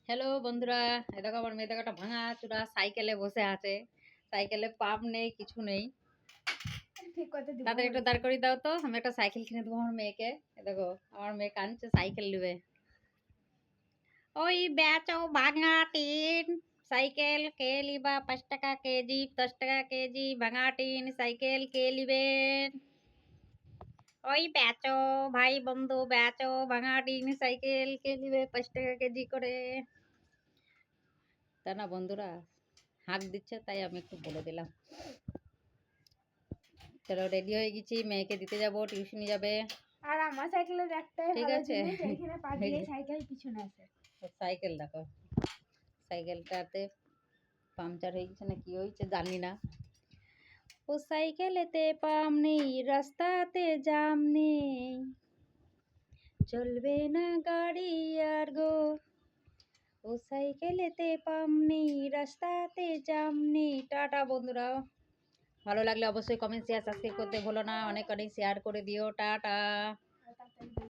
Hello বন্ধুরা, এ দেখো আমার মেয়ে দেখো একটা ভাঙা চূড়া সাইকেলে বসে আছে। সাইকেলে পাম্প নেই, কিছু নেই। ঠিক কথা দিব তাদের একটু দাঁড় করিয়ে দাও তো, আমি একটা সাইকেল কিনে দেবো আমার মেয়েকে। এ দেখো আমার মেয়ে কাঁদছে, সাইকেল নেবে। ওই বেচো ভাঙা টিন সাইকেল কে লিবা, 5 টাকা কেজি, 10 টাকা কেজি ভাঙা টিন সাইকেল কে লিবেন? ওই বেচো ভাই বন্ধু, বেচো ভাঙা টিন সাইকেল কে লিবে 5 টাকা কেজি করে। তা না বন্ধুরা, হাঁক দিচ্ছে তাই আমি একটু বলে দিলাম। চলো রেডি হয়ে গেছি, মেয়েকে দিতে যাব, টিউশনি যাবে। আর আমার সাইকেলের একটাই ঠিক ভালো আছে। জিনিস, এখানে পা দিলে সাইকেল পিছনে আসে। সাইকেল দেখো, সাইকেলটাতে পাংচার হয়ে গেছে না কি হয়েছে জানি না। ও সাইকেলেতে পাম নেই, রাস্তাতে জাম নেই, চলবে না গাড়ি আর গো। ও সাইকেলেতে পাম নেই, রাস্তাতে জাম নেই। টাটা বন্ধুরা, ভালো লাগলে অবশ্যই কমেন্ট শেয়ার সাবস্ক্রাইব করতে ভুলো না। অনেক অনেক শেয়ার করে দিও। টাটা।